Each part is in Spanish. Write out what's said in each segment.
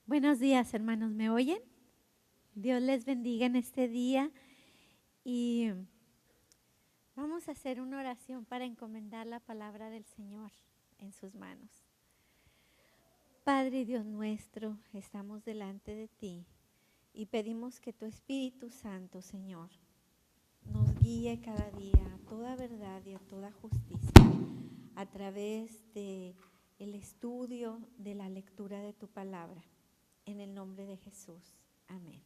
Buenos días, hermanos, ¿me oyen? Dios les bendiga en este día y vamos a hacer una oración para encomendar la palabra del Señor en sus manos. Padre Dios nuestro, estamos delante de ti y pedimos que tu Espíritu Santo, Señor, nos guíe cada día a toda verdad y a toda justicia a través de el estudio de la lectura de tu palabra. En el nombre de Jesús. Amén.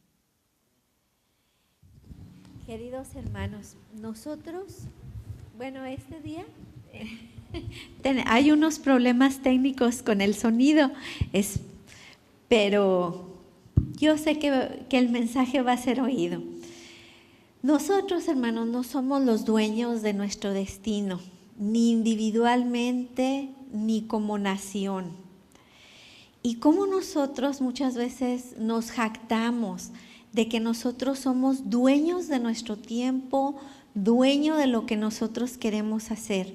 Queridos hermanos, nosotros, este día hay unos problemas técnicos con el sonido, pero yo sé que el mensaje va a ser oído. Nosotros, hermanos, no somos los dueños de nuestro destino, ni individualmente, ni como nación. Y como nosotros muchas veces nos jactamos de que nosotros somos dueños de nuestro tiempo, dueños de lo que nosotros queremos hacer.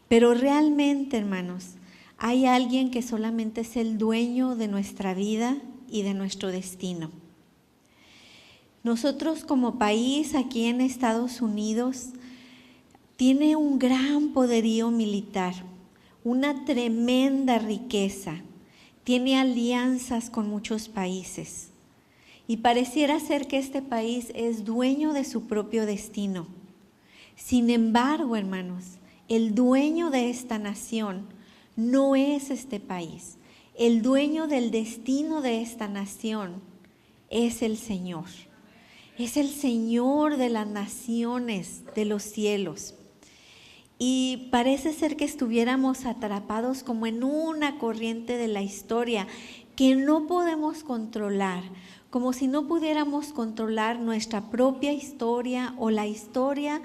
Pero realmente, hermanos, hay alguien que solamente es el dueño de nuestra vida y de nuestro destino. Nosotros como país aquí en Estados Unidos tiene un gran poderío militar, una tremenda riqueza. Tiene alianzas con muchos países y pareciera ser que este país es dueño de su propio destino. Sin embargo, hermanos, el dueño de esta nación no es este país. El dueño del destino de esta nación es el Señor. Es el Señor de las naciones, de los cielos. Y parece ser que estuviéramos atrapados como en una corriente de la historia que no podemos controlar, como si no pudiéramos controlar nuestra propia historia o la historia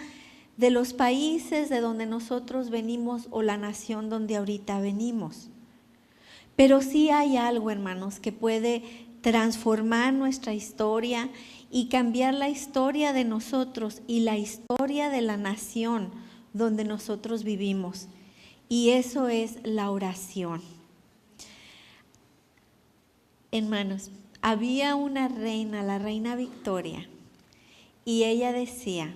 de los países de donde nosotros venimos o la nación donde ahorita venimos. Pero sí hay algo, hermanos, que puede transformar nuestra historia y cambiar la historia de nosotros y la historia de la nación donde nosotros vivimos, y eso es la oración. Hermanos, había una reina, la reina Victoria, y ella decía: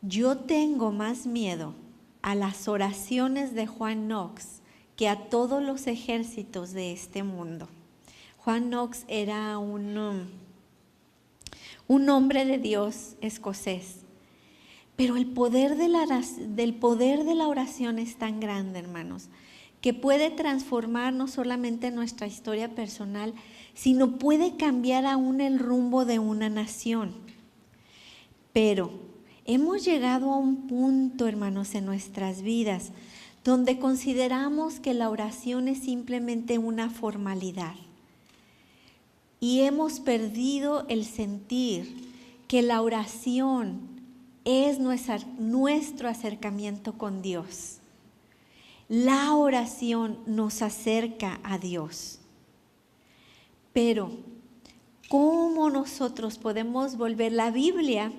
yo tengo más miedo a las oraciones de Juan Knox que a todos los ejércitos de este mundo. Juan Knox era un hombre de Dios escocés. Pero el poder de la oración es tan grande, hermanos, que puede transformar no solamente nuestra historia personal, sino puede cambiar aún el rumbo de una nación. Pero hemos llegado a un punto, hermanos, en nuestras vidas, donde consideramos que la oración es simplemente una formalidad. Y hemos perdido el sentir que la oración es nuestro acercamiento con Dios. La oración nos acerca a Dios. Pero, ¿cómo nosotros podemos volver? La Biblia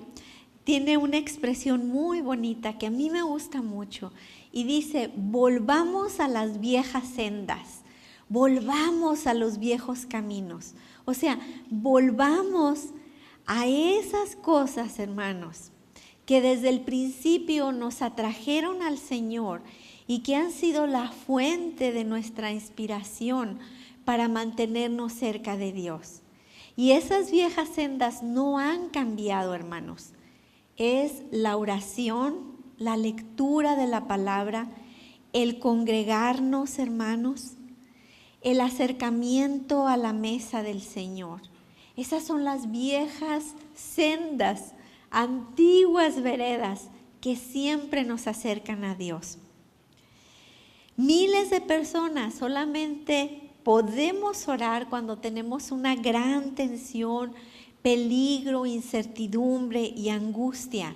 tiene una expresión muy bonita que a mí me gusta mucho y dice: volvamos a las viejas sendas, volvamos a los viejos caminos. O sea, volvamos a esas cosas, hermanos, que desde el principio nos atrajeron al Señor y que han sido la fuente de nuestra inspiración para mantenernos cerca de Dios. Y esas viejas sendas no han cambiado, hermanos. Es la oración, la lectura de la palabra, el congregarnos, hermanos, el acercamiento a la mesa del Señor. Esas son las viejas sendas, antiguas veredas que siempre nos acercan a Dios. Miles de personas solamente podemos orar cuando tenemos una gran tensión, peligro, incertidumbre y angustia.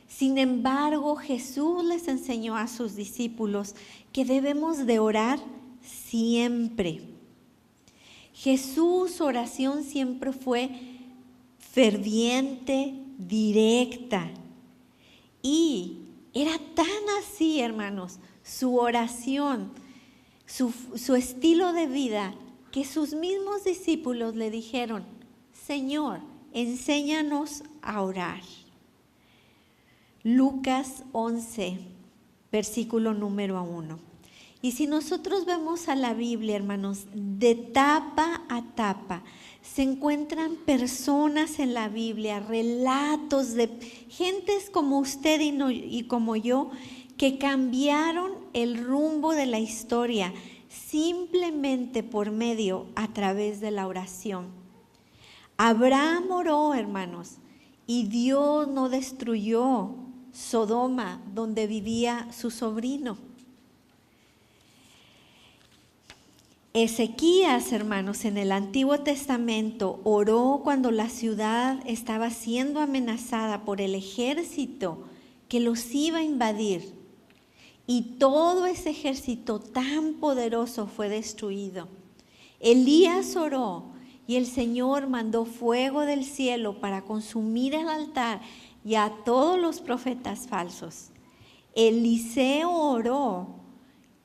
Sin embargo, Jesús les enseñó a sus discípulos que debemos de orar siempre. Jesús, su oración siempre fue ferviente, directa, y era tan así, hermanos, su oración, su estilo de vida, que sus mismos discípulos le dijeron: Señor, enséñanos a orar. Lucas 11, versículo número 1. Y si nosotros vemos a la Biblia, hermanos, de tapa a tapa, se encuentran personas en la Biblia, relatos de gentes como usted y como yo, que cambiaron el rumbo de la historia simplemente por medio a través de la oración. Abraham oró, hermanos, y Dios no destruyó Sodoma, donde vivía su sobrino. Ezequías, hermanos, en el Antiguo Testamento oró cuando la ciudad estaba siendo amenazada por el ejército que los iba a invadir. Y todo ese ejército tan poderoso fue destruido. Elías oró y el Señor mandó fuego del cielo para consumir el altar y a todos los profetas falsos. Eliseo oró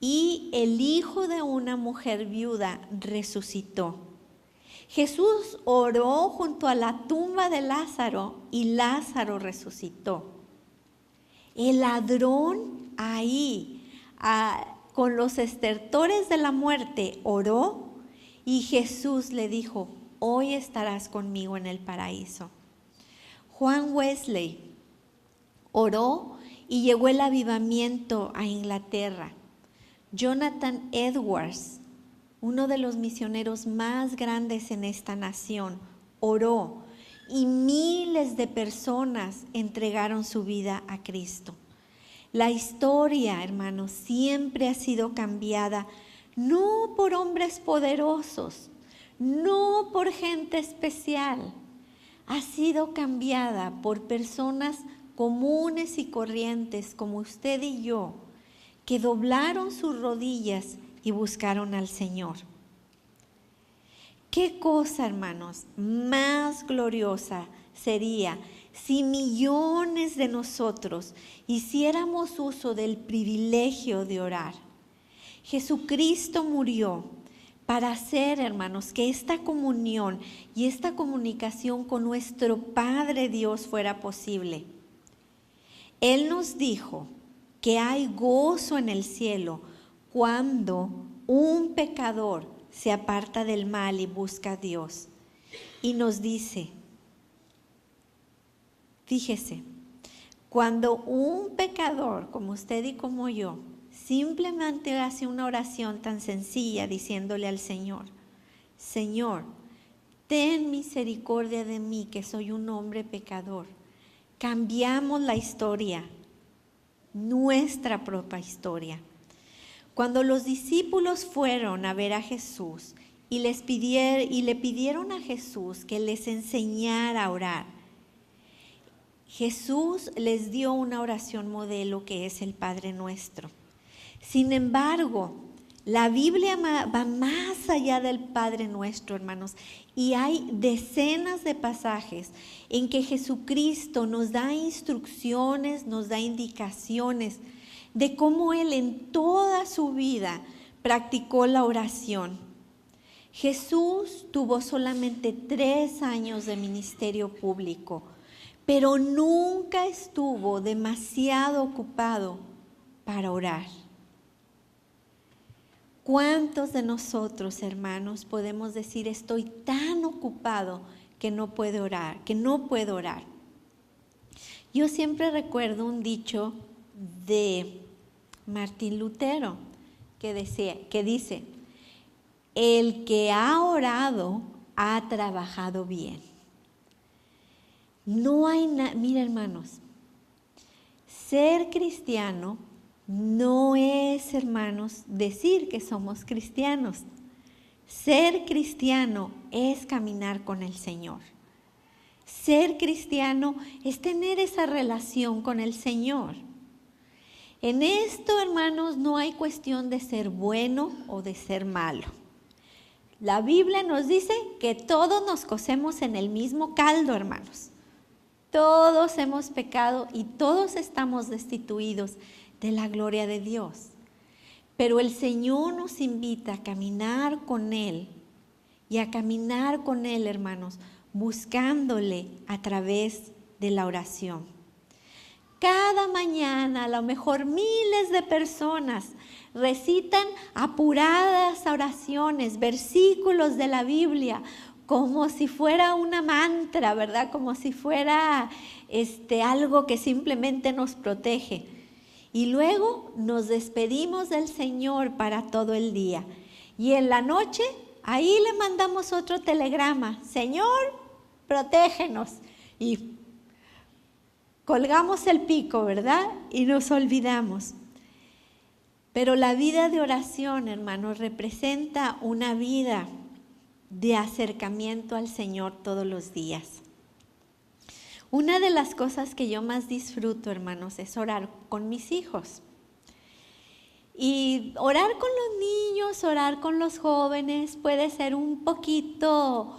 y el hijo de una mujer viuda resucitó. Jesús oró junto a la tumba de Lázaro y Lázaro resucitó. El ladrón ahí, con los estertores de la muerte, oró y Jesús le dijo: hoy estarás conmigo en el paraíso. Juan Wesley oró y llegó el avivamiento a Inglaterra. Jonathan Edwards, uno de los misioneros más grandes en esta nación, oró y miles de personas entregaron su vida a Cristo. La historia, hermanos, siempre ha sido cambiada, no por hombres poderosos, no por gente especial. Ha sido cambiada por personas comunes y corrientes como usted y yo, que doblaron sus rodillas y buscaron al Señor. ¿Qué cosa, hermanos, más gloriosa sería si millones de nosotros hiciéramos uso del privilegio de orar? Jesucristo murió para hacer, hermanos, que esta comunión y esta comunicación con nuestro Padre Dios fuera posible. Él nos dijo que hay gozo en el cielo cuando un pecador se aparta del mal y busca a Dios. Y nos dice, fíjese, cuando un pecador como usted y como yo simplemente hace una oración tan sencilla diciéndole al Señor: Señor, ten misericordia de mí, que soy un hombre pecador. Cambiamos la historia, nuestra propia historia. Cuando los discípulos fueron a ver a Jesús y le pidieron a Jesús que les enseñara a orar, Jesús les dio una oración modelo que es el Padre Nuestro. Sin embargo, la Biblia va más allá del Padre Nuestro, hermanos, y hay decenas de pasajes en que Jesucristo nos da instrucciones, nos da indicaciones de cómo Él en toda su vida practicó la oración. Jesús tuvo solamente 3 años de ministerio público, pero nunca estuvo demasiado ocupado para orar. ¿Cuántos de nosotros, hermanos, podemos decir: estoy tan ocupado que no puedo orar, Yo siempre recuerdo un dicho de Martín Lutero que dice: el que ha orado ha trabajado bien. No hay mira, hermanos, ser cristiano no es, hermanos, decir que somos cristianos. Ser cristiano es caminar con el Señor. Ser cristiano es tener esa relación con el Señor. En esto, hermanos, no hay cuestión de ser bueno o de ser malo. La Biblia nos dice que todos nos cocemos en el mismo caldo, hermanos. Todos hemos pecado y todos estamos destituidos de la gloria de Dios. Pero el Señor nos invita a caminar con Él y a caminar con Él, hermanos, buscándole a través de la oración. Cada mañana, a lo mejor miles de personas recitan apuradas oraciones, versículos de la Biblia, como si fuera una mantra, ¿verdad? Como si fuera algo que simplemente nos protege. Y luego nos despedimos del Señor para todo el día. Y en la noche, ahí le mandamos otro telegrama: Señor, protégenos. Y colgamos el pico, ¿verdad? Y nos olvidamos. Pero la vida de oración, hermanos, representa una vida de acercamiento al Señor todos los días. Una de las cosas que yo más disfruto, hermanos, es orar con mis hijos. Y orar con los niños, orar con los jóvenes puede ser un poquito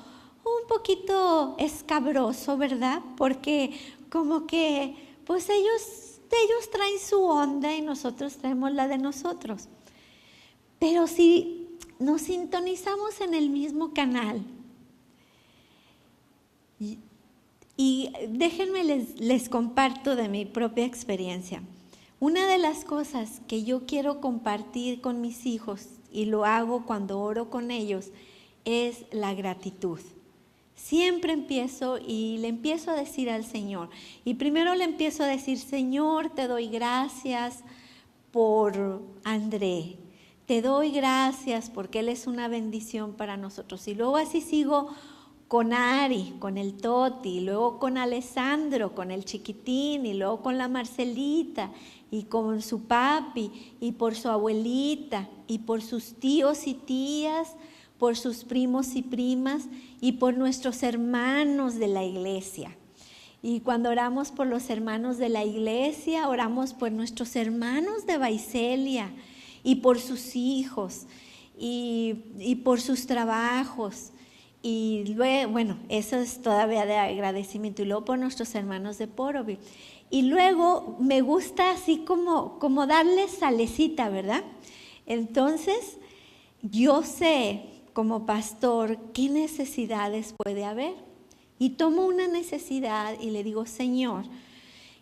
escabroso, ¿verdad? Porque como que pues ellos traen su onda y nosotros traemos la de nosotros. Pero si nos sintonizamos en el mismo canal, y déjenme les comparto de mi propia experiencia. Una de las cosas que yo quiero compartir con mis hijos, y lo hago cuando oro con ellos, es la gratitud. Siempre empiezo y le empiezo a decir al Señor. Y primero le empiezo a decir: Señor, te doy gracias por André. Te doy gracias porque él es una bendición para nosotros. Y luego así sigo con Ari, con el Toti, luego con Alessandro, con el chiquitín, y luego con la Marcelita, y con su papi, y por su abuelita, y por sus tíos y tías, por sus primos y primas, y por nuestros hermanos de la iglesia. Y cuando oramos por los hermanos de la iglesia, oramos por nuestros hermanos de Vaiselia, y por sus hijos, y por sus trabajos. Y luego, bueno, eso es todavía de agradecimiento. Y luego por nuestros hermanos de Porovi. Y luego me gusta así como darles salecita, ¿verdad? Entonces, yo sé como pastor qué necesidades puede haber. Y tomo una necesidad y le digo: Señor,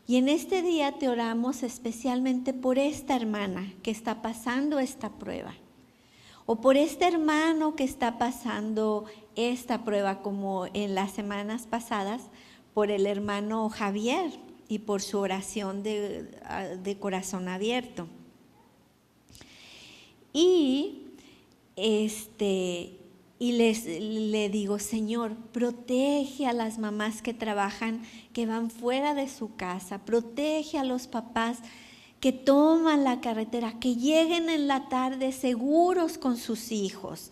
y en este día te oramos especialmente por esta hermana que está pasando esta prueba. O por este hermano que está pasando esta prueba, como en las semanas pasadas, por el hermano Javier y por su oración de corazón abierto. Y le digo: Señor, protege a las mamás que trabajan, que van fuera de su casa, protege a los papás que toman la carretera, que lleguen en la tarde seguros con sus hijos.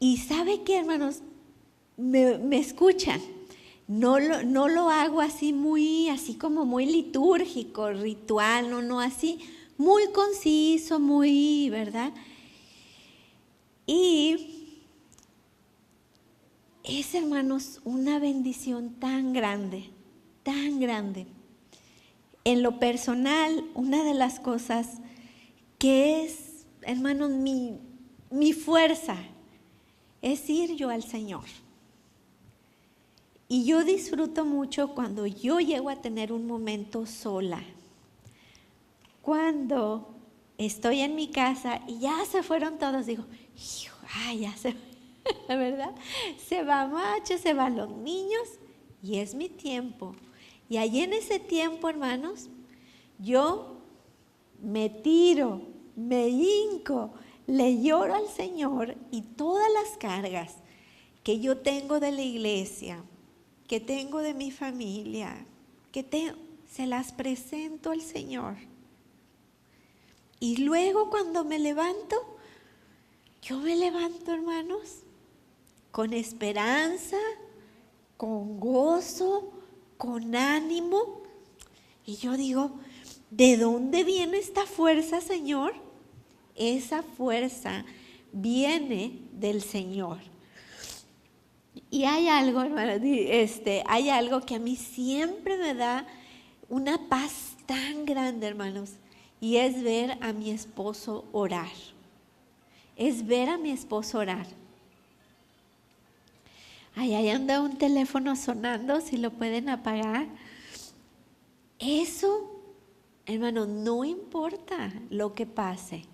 Y ¿sabe qué, hermanos? Me escuchan. No lo hago así como muy litúrgico, ritual, no así, muy conciso, muy, ¿verdad? Y es, hermanos, una bendición tan grande, tan grande. En lo personal, una de las cosas que es, hermanos, mi fuerza es ir yo al Señor. Y yo disfruto mucho cuando yo llego a tener un momento sola. Cuando estoy en mi casa y ya se fueron todos, digo: ya se ¿verdad? Se va Macho, se van los niños y es mi tiempo. Y allí en ese tiempo, hermanos, yo me tiro, me hinco, le lloro al Señor, y todas las cargas que yo tengo de la iglesia, que tengo de mi familia, se las presento al Señor. Y luego cuando me levanto, yo me levanto, hermanos, con esperanza, con gozo, con ánimo. Y yo digo: ¿de dónde viene esta fuerza, Señor? Esa fuerza viene del Señor. Y hay algo, hermano, hay algo que a mí siempre me da una paz tan grande, hermanos, y es ver a mi esposo orar. Es ver a mi esposo orar. Ahí anda un teléfono sonando, si lo pueden apagar. Eso, hermano, no importa lo que pase.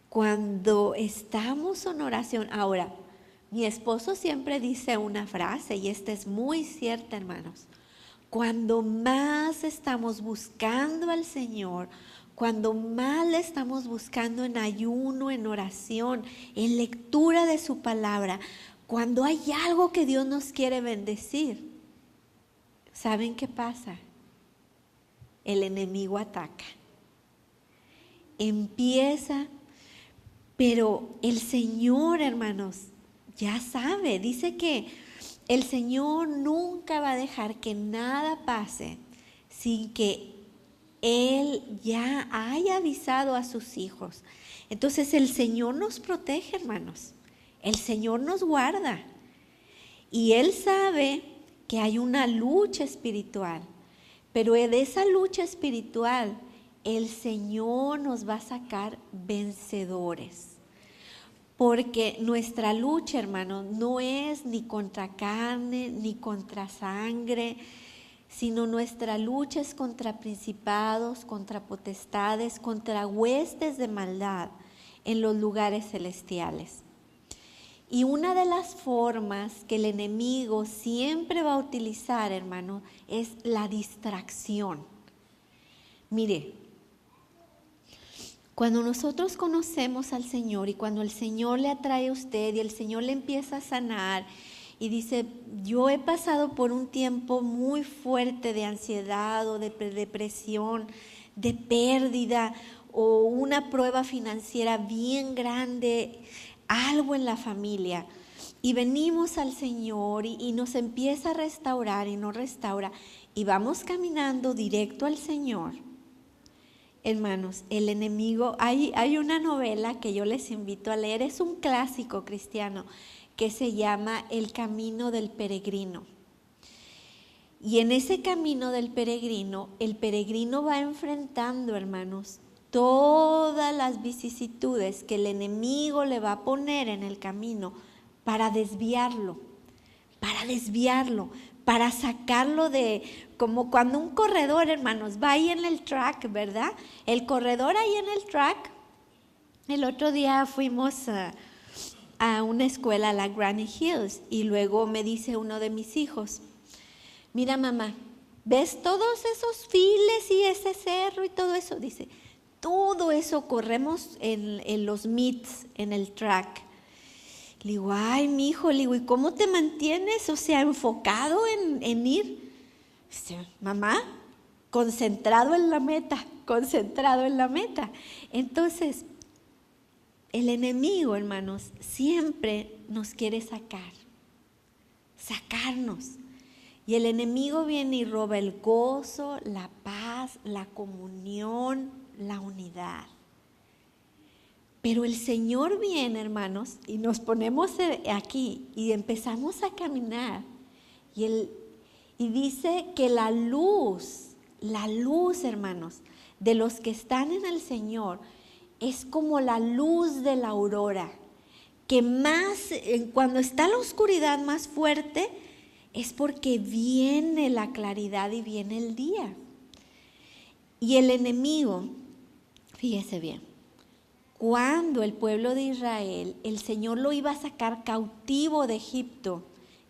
Cuando estamos en oración, ahora, mi esposo siempre dice una frase, y esta es muy cierta, hermanos. Cuando más estamos buscando al Señor, cuando más le estamos buscando en ayuno, en oración, en lectura de su palabra, cuando hay algo que Dios nos quiere bendecir, ¿saben qué pasa? El enemigo ataca. Empieza, pero el Señor, hermanos, ya sabe, dice que el Señor nunca va a dejar que nada pase sin que Él ya haya avisado a sus hijos. Entonces el Señor nos protege, hermanos. El Señor nos guarda. Y Él sabe que hay una lucha espiritual. Pero de esa lucha espiritual, el Señor nos va a sacar vencedores. Porque nuestra lucha, hermanos, no es ni contra carne, ni contra sangre, sino nuestra lucha es contra principados, contra potestades, contra huestes de maldad en los lugares celestiales. Y una de las formas que el enemigo siempre va a utilizar, hermano, es la distracción. Mire, cuando nosotros conocemos al Señor y cuando el Señor le atrae a usted y el Señor le empieza a sanar y dice, yo he pasado por un tiempo muy fuerte de ansiedad o de depresión, de pérdida o una prueba financiera bien grande, algo en la familia, y venimos al Señor y nos empieza a restaurar y nos restaura y vamos caminando directo al Señor. Hermanos, el enemigo, hay una novela que yo les invito a leer, es un clásico cristiano que se llama El Camino del Peregrino. Y en ese camino del peregrino, el peregrino va enfrentando, hermanos, todas las vicisitudes que el enemigo le va a poner en el camino para desviarlo, para sacarlo de, como cuando un corredor, hermanos, va ahí en el track, ¿verdad? El corredor ahí en el track. El otro día fuimos a una escuela, a la Granny Hills, y luego me dice uno de mis hijos, mira mamá, ¿ves todos esos files y ese cerro y todo eso? Dice, todo eso corremos en los meets, en el track. Le digo, ay, mi hijo, le digo, ¿y cómo te mantienes? O sea, enfocado en ir. Dice, mamá, concentrado en la meta. Entonces, el enemigo, hermanos, siempre nos quiere sacarnos. Y el enemigo viene y roba el gozo, la paz, la comunión, la unidad. Pero el Señor viene, hermanos, y nos ponemos aquí y empezamos a caminar. Y dice que la luz, hermanos, de los que están en el Señor, es como la luz de la aurora, que más, cuando está la oscuridad más fuerte, es porque viene la claridad y viene el día. Y el enemigo, fíjese bien, cuando el pueblo de Israel, el Señor lo iba a sacar cautivo de Egipto,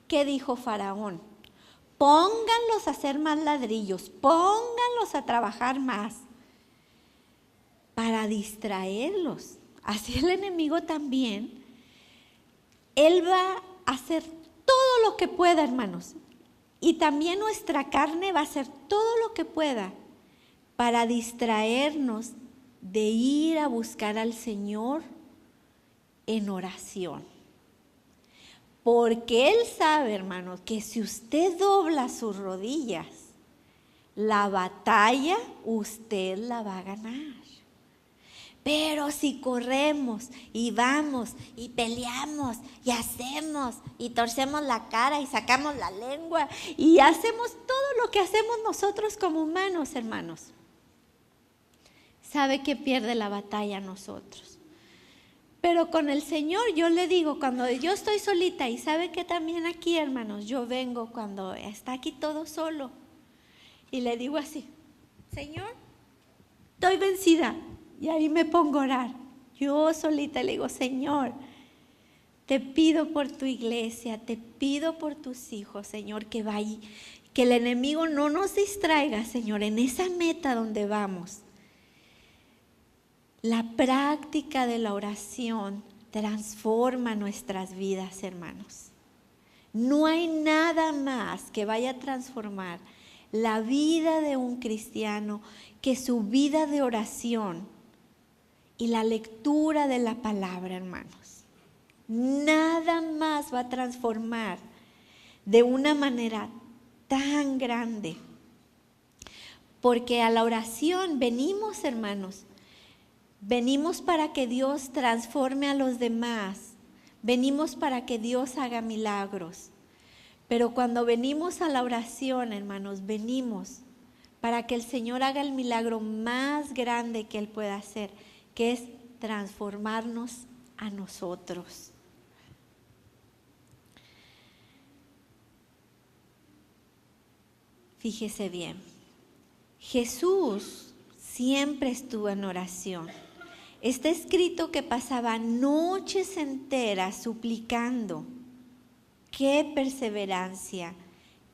¿qué dijo Faraón? Pónganlos a hacer más ladrillos, pónganlos a trabajar más, para distraerlos. Así el enemigo también, él va a hacer todo lo que pueda, hermanos, y también nuestra carne va a hacer todo lo que pueda para distraernos de ir a buscar al Señor en oración. Porque Él sabe, hermanos, que si usted dobla sus rodillas, la batalla usted la va a ganar. Pero si corremos y vamos y peleamos y hacemos y torcemos la cara y sacamos la lengua y hacemos todo lo que hacemos nosotros como humanos, hermanos, ¿sabe que pierde la batalla nosotros? Pero con el Señor yo le digo, cuando yo estoy solita, y sabe que también aquí, hermanos, yo vengo cuando está aquí todo solo, y le digo así, Señor, estoy vencida, y ahí me pongo a orar. Yo solita le digo, Señor, te pido por tu iglesia, te pido por tus hijos, Señor, que el enemigo no nos distraiga, Señor, en esa meta donde vamos. La práctica de la oración transforma nuestras vidas, hermanos. No hay nada más que vaya a transformar la vida de un cristiano que su vida de oración y la lectura de la palabra, hermanos. Nada más va a transformar de una manera tan grande. Porque a la oración venimos, hermanos. Venimos para que Dios transforme a los demás. Venimos para que Dios haga milagros. Pero cuando venimos a la oración, hermanos, venimos para que el Señor haga el milagro más grande que Él pueda hacer, que es transformarnos a nosotros. Fíjese bien, Jesús siempre estuvo en oración. Está escrito que pasaba noches enteras suplicando. Qué perseverancia,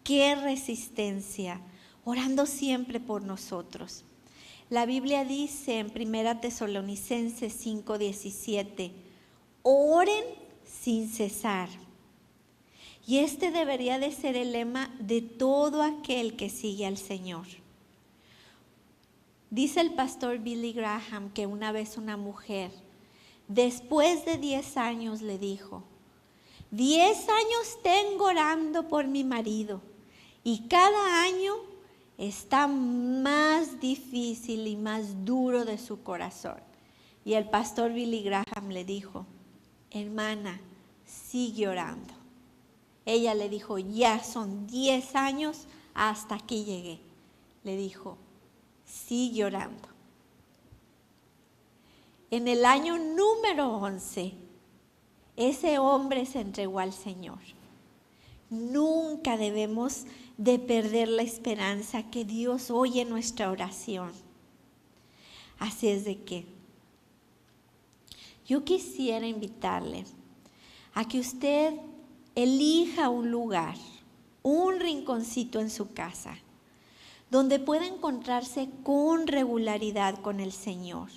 qué resistencia, orando siempre por nosotros. La Biblia dice en 1 Tesalonicenses 5:17, oren sin cesar. Y este debería de ser el lema de todo aquel que sigue al Señor. Dice el pastor Billy Graham que una vez una mujer, después de 10 años, le dijo, 10 años tengo orando por mi marido y cada año está más difícil y más duro de su corazón. Y el pastor Billy Graham le dijo, hermana, sigue orando. Ella le dijo, ya son 10 años, hasta aquí llegué. Le dijo, sigue orando. En el año número 11, ese hombre se entregó al Señor. Nunca debemos de perder la esperanza que Dios oye nuestra oración. Así es de que yo quisiera invitarle a que usted elija un lugar, un rinconcito en su casa, donde pueda encontrarse con regularidad con el Señor,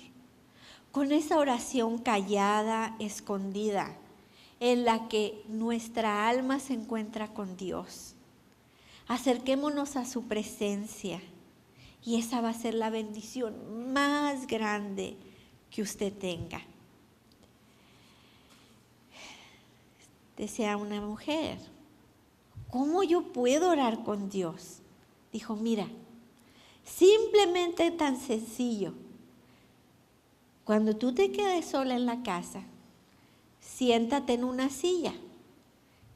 con esa oración callada, escondida, en la que nuestra alma se encuentra con Dios. Acerquémonos a su presencia y esa va a ser la bendición más grande que usted tenga. Decía una mujer, ¿cómo yo puedo orar con Dios? Dijo, mira, simplemente tan sencillo. Cuando tú te quedes sola en la casa, siéntate en una silla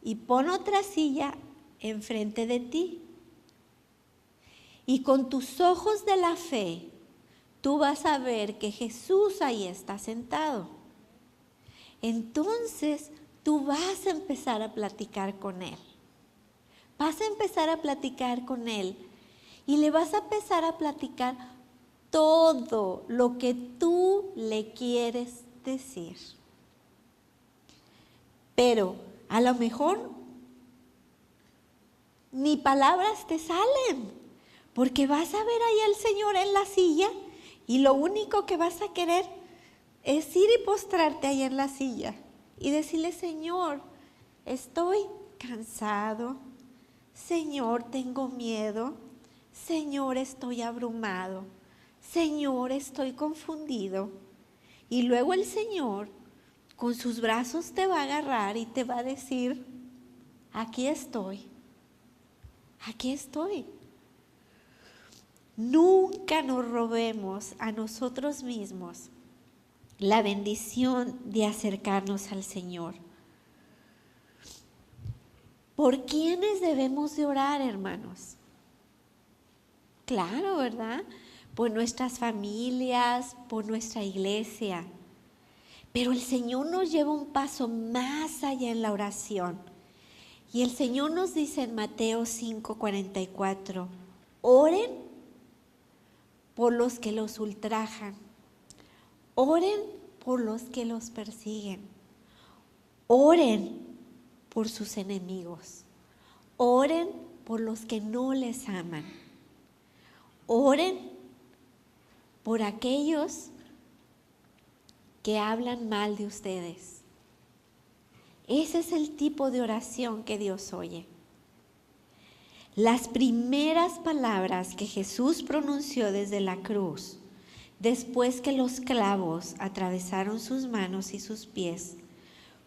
y pon otra silla enfrente de ti. Y con tus ojos de la fe, tú vas a ver que Jesús ahí está sentado. Entonces, tú vas a empezar a platicar con Él. Vas a empezar a platicar con Él y le vas a empezar a platicar todo lo que tú le quieres decir. Pero a lo mejor ni palabras te salen, porque vas a ver ahí al Señor en la silla y lo único que vas a querer es ir y postrarte ahí en la silla y decirle, Señor, estoy cansado, Señor, tengo miedo, Señor, estoy abrumado, Señor, estoy confundido. Y luego el Señor con sus brazos te va a agarrar y te va a decir, aquí estoy, aquí estoy. Nunca nos robemos a nosotros mismos la bendición de acercarnos al Señor. ¿Por quiénes debemos de orar, hermanos? Claro, ¿verdad? Por nuestras familias, por nuestra iglesia. Pero el Señor nos lleva un paso más allá en la oración. Y el Señor nos dice en Mateo 5:44, oren por los que los ultrajan, oren por los que los persiguen, oren por sus enemigos, oren por los que no les aman, oren por aquellos que hablan mal de ustedes. Ese es el tipo de oración que Dios oye. Las primeras palabras que Jesús pronunció desde la cruz, después que los clavos atravesaron sus manos y sus pies,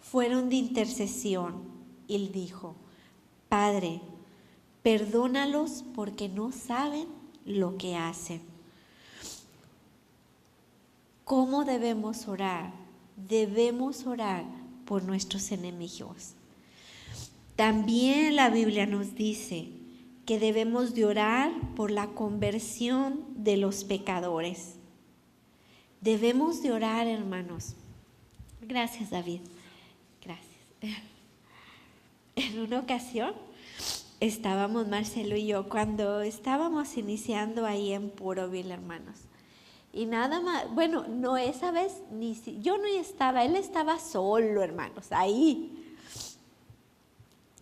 fueron de intercesión. Y él dijo, Padre, perdónalos porque no saben lo que hacen. ¿Cómo debemos orar? Debemos orar por nuestros enemigos. También la Biblia nos dice que debemos de orar por la conversión de los pecadores. Debemos de orar, hermanos. Gracias, David. Gracias. En una ocasión estábamos Marcelo y yo cuando estábamos iniciando ahí en Puroville, hermanos. Y nada más, bueno, no, esa vez yo no estaba, él estaba solo, hermanos, ahí,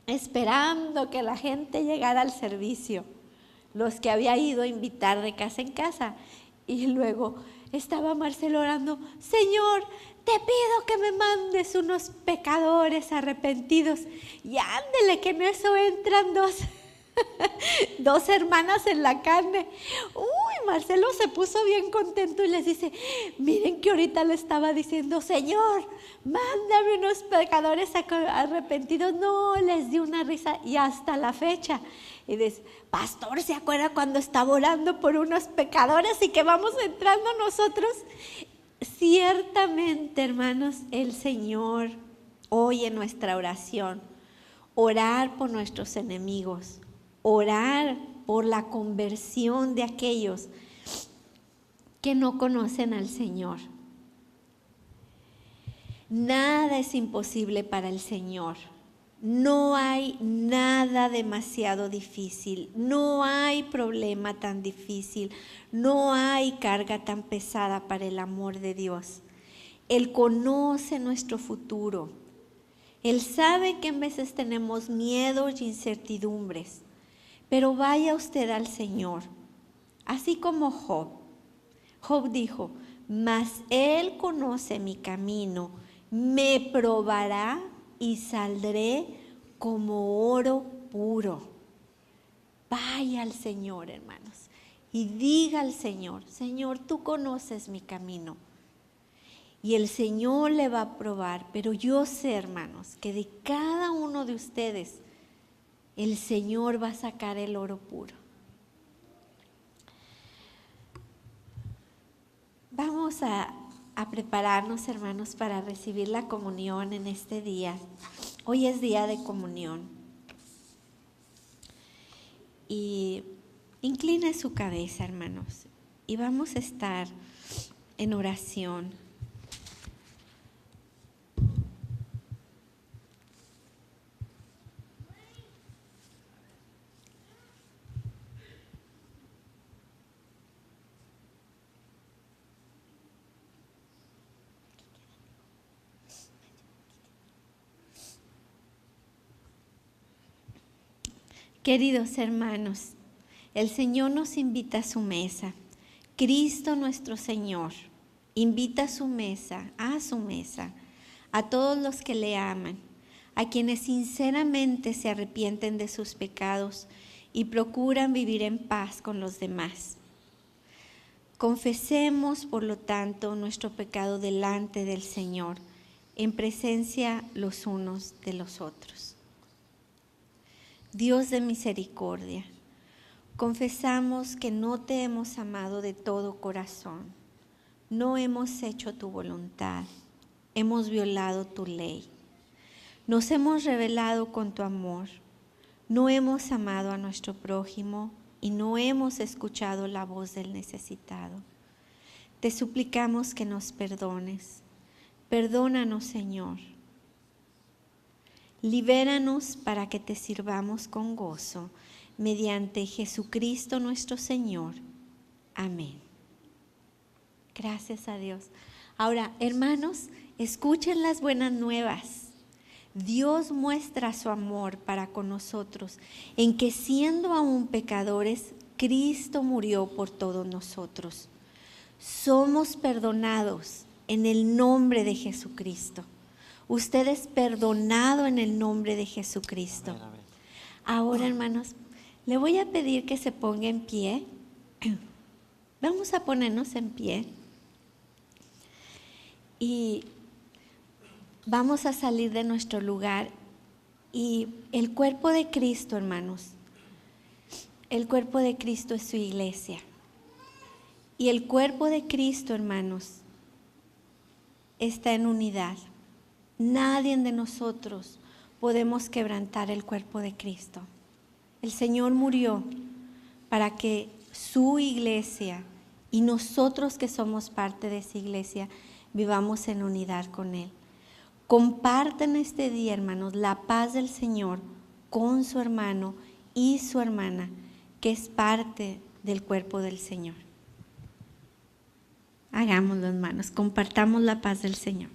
esperando que la gente llegara al servicio, los que había ido a invitar de casa en casa. Y luego estaba Marcelo orando, Señor, te pido que me mandes unos pecadores arrepentidos. Y ándele, que en eso entran dos hermanas en la carne. Uy, Marcelo se puso bien contento y les dice, miren que ahorita le estaba diciendo, Señor, mándame unos pecadores arrepentidos. No, les dio una risa y hasta la fecha. Y dice, pastor, ¿se acuerda cuando estaba orando por unos pecadores y que vamos entrando nosotros? Ciertamente, hermanos, el Señor oye nuestra oración. Orar por nuestros enemigos. Orar por la conversión de aquellos que no conocen al Señor. Nada es imposible para el Señor. No hay nada demasiado difícil. No hay problema tan difícil. No hay carga tan pesada para el amor de Dios. Él conoce nuestro futuro. Él sabe que en veces tenemos miedos y incertidumbres. Pero vaya usted al Señor, así como Job. Job dijo, mas Él conoce mi camino, me probará y saldré como oro puro. Vaya al Señor, hermanos, y diga al Señor, Señor, tú conoces mi camino. Y el Señor le va a probar, pero yo sé, hermanos, que de cada uno de ustedes, el Señor va a sacar el oro puro. Vamos a prepararnos, hermanos, para recibir la comunión en este día. Hoy es día de comunión. Y incline su cabeza, hermanos, y vamos a estar en oración. Queridos hermanos, el Señor nos invita a su mesa. Cristo nuestro Señor invita a su mesa, a todos los que le aman, a quienes sinceramente se arrepienten de sus pecados y procuran vivir en paz con los demás. Confesemos, por lo tanto, nuestro pecado delante del Señor, en presencia los unos de los otros. Dios de misericordia, confesamos que no te hemos amado de todo corazón, no hemos hecho tu voluntad, hemos violado tu ley, nos hemos rebelado con tu amor, no hemos amado a nuestro prójimo y no hemos escuchado la voz del necesitado. Te suplicamos que nos perdones, Perdónanos, Señor. Libéranos para que te sirvamos con gozo, mediante Jesucristo nuestro Señor. Amén. Gracias a Dios. Ahora, hermanos, escuchen las buenas nuevas. Dios muestra su amor para con nosotros, en que siendo aún pecadores, Cristo murió por todos nosotros. Somos perdonados en el nombre de Jesucristo. Usted es perdonado en el nombre de Jesucristo. Amén. Ahora, hermanos, le voy a pedir que se ponga en pie. Vamos a ponernos en pie. Y vamos a salir de nuestro lugar. Y el cuerpo de Cristo, hermanos, el cuerpo de Cristo es su iglesia. Y el cuerpo de Cristo, hermanos, está en unidad. Nadie de nosotros podemos quebrantar el cuerpo de Cristo. El Señor murió para que su iglesia y nosotros que somos parte de esa iglesia vivamos en unidad con Él. Compartan este día, hermanos, la paz del Señor con su hermano y su hermana, que es parte del cuerpo del Señor. Hagámoslo, hermanos, compartamos la paz del Señor.